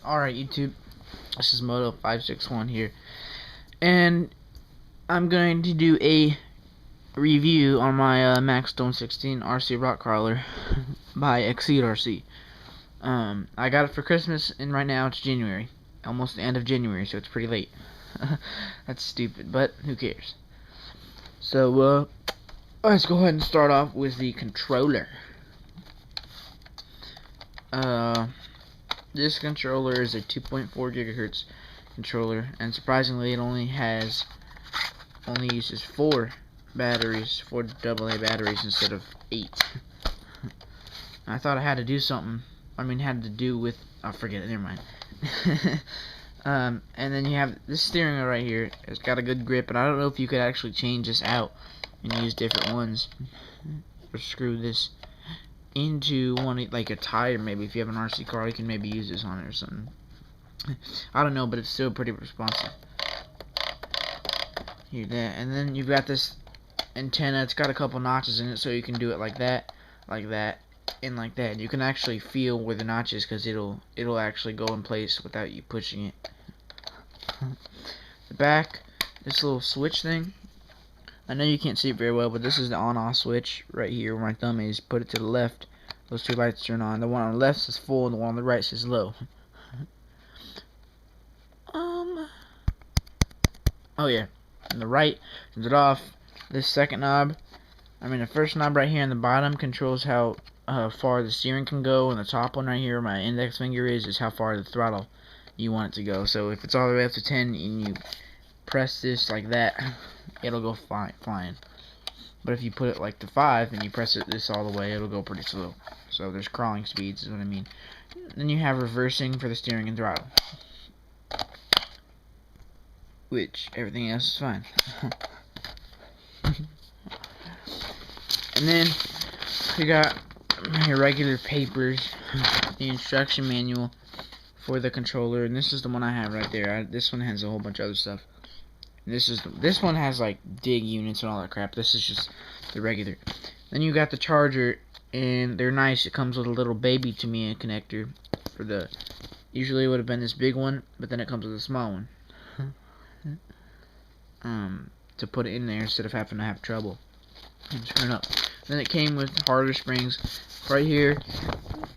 Alright, YouTube, this is Moto561 here, and I'm going to do a review on my Maxstone 16 RC rock crawler by Exceed RC. I got it for Christmas, and right now it's January, almost the end of January, so it's pretty late. That's stupid, but who cares? So, let's go ahead and start off with the controller. This controller is a 2.4 gigahertz controller, and surprisingly, it only uses 4 batteries, 4 AA batteries instead of 8. I thought I had to do something. I mean, had to do with. Oh, forget it. Never mind. And then you have this steering wheel right here. It's got a good grip, and I don't know if you could actually change this out and use different ones, or screw this into one, like a tire. Maybe if you have an RC car, you can maybe use this on it or something. I don't know, but it's still pretty responsive. Here, that, and then you've got this antenna. It's got a couple notches in it, so you can do it like that, and like that. You can actually feel where the notch is, because it'll actually go in place without you pushing it. The back, this little switch thing. I know you can't see it very well, but this is the on-off switch right here where my thumb is. Put it to the left. Those two lights turn on. The one on the left says full, and the one on the right says low. Oh yeah. On the right, turns it off. This second knob, the first knob right here on the bottom controls how far the steering can go, and the top one right here, where my index finger is how far the throttle you want it to go. So if it's all the way up to 10 and you press this like that, it'll go flying. But if you put it like to 5 and you press this all the way, it'll go pretty slow. So there's crawling speeds is what I mean. Then you have reversing for the steering and throttle, which everything else is fine. And then you got your regular papers, the instruction manual for the controller, and this is the one I have right there. This one has a whole bunch of other stuff. This one has like dig units and all that crap. This is just the regular. Then you got the charger, and they're nice. It comes with a little baby Tamiya connector for the. Usually it would have been this big one, but then it comes with a small one. To put it in there instead of having to have trouble and turn it up. Then it came with harder springs. Right here,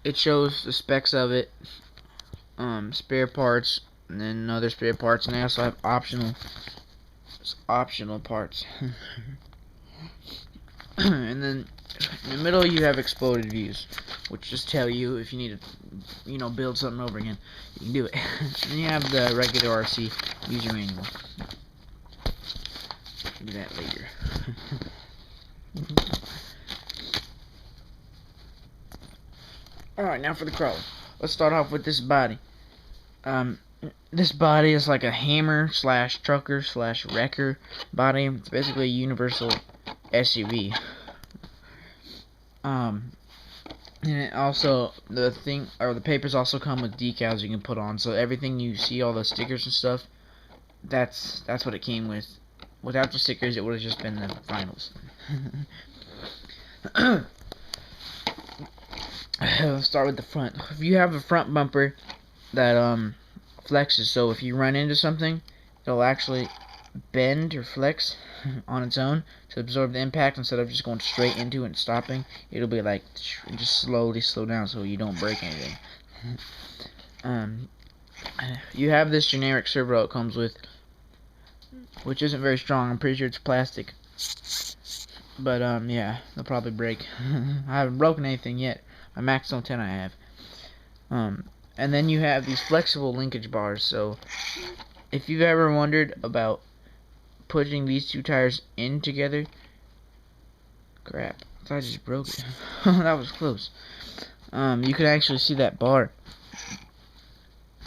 it shows the specs of it, spare parts, and then other spare parts, and they also have optional parts. And then in the middle you have exploded views, which just tell you if you need to, build something over again, you can do it. And then you have the regular RC user manual. Do that later. Alright, now for the crawler. Let's start off with this body. This body is like a hammer slash trucker slash wrecker body. It's basically a universal SUV. And it also, the papers also come with decals you can put on. So everything you see, all the stickers and stuff, that's what it came with. Without the stickers, it would have just been the finals. Let's start with the front. If you have a front bumper that flexes, so if you run into something, it'll actually bend or flex on its own to absorb the impact instead of just going straight into it and stopping. It'll be like just slowly slow down so you don't break anything. You have this generic servo it comes with, which isn't very strong. I'm pretty sure it's plastic, but yeah, they'll probably break. I haven't broken anything yet. My Maxstone 10 I have. And then you have these flexible linkage bars. So if you've ever wondered about putting these two tires in together, crap, I thought I just broke it. That was close. You can actually see that bar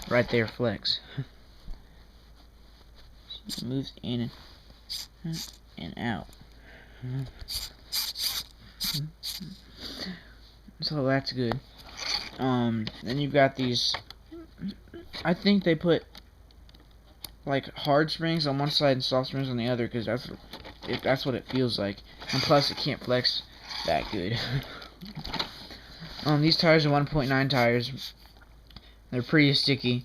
right there flex. It moves in and out. So that's good. Then you've got these. I think they put like hard springs on one side and soft springs on the other, because that's what it feels like. And plus, it can't flex that good. These tires are 1.9 tires. They're pretty sticky.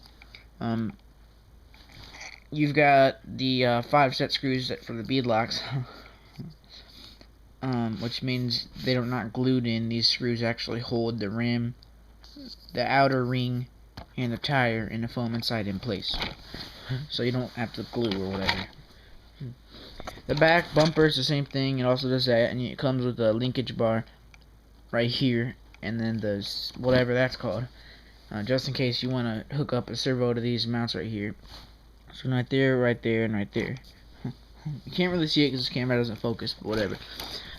You've got the 5 set screws for the bead locks, which means they're not glued in. These screws actually hold the rim, the outer ring, and the tire and the foam inside in place, so you don't have to glue or whatever. The back bumper is the same thing. It also does that, and it comes with a linkage bar right here, and then the whatever that's called, just in case you want to hook up a servo to these mounts right here. So right there, and right there. You can't really see it because this camera doesn't focus, but whatever.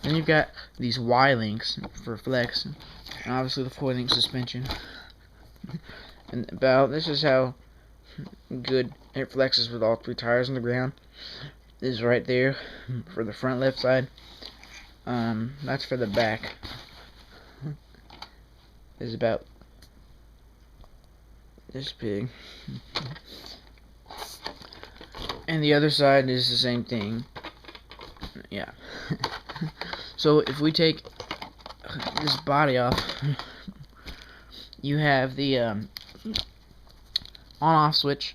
Then you've got these Y links for flex, and obviously the 4-link suspension. And this is how good it flexes with all 3 tires on the ground. This is right there for the front left side. That's for the back. This is about this big. And the other side is the same thing. Yeah. So if we take this body off, you have the on-off switch,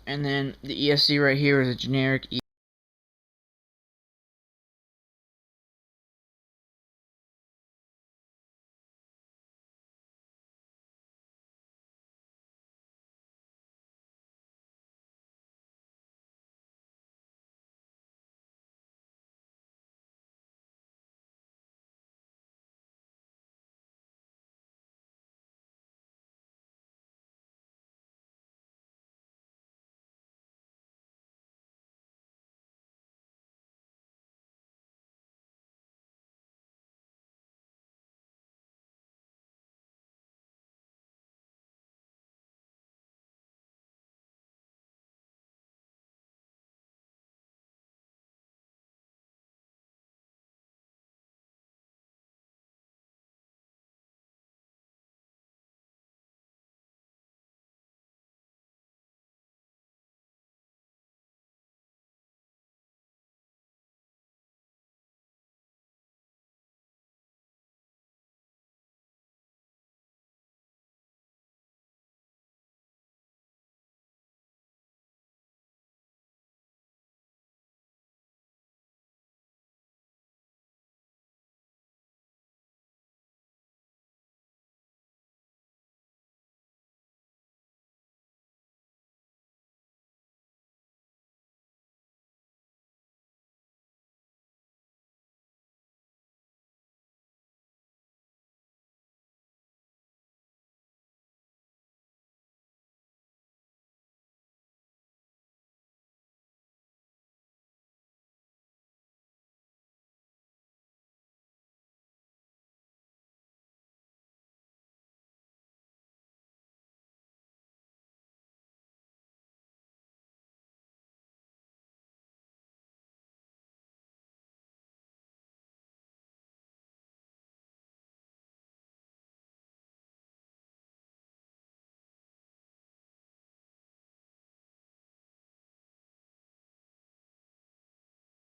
and then the ESC right here is a generic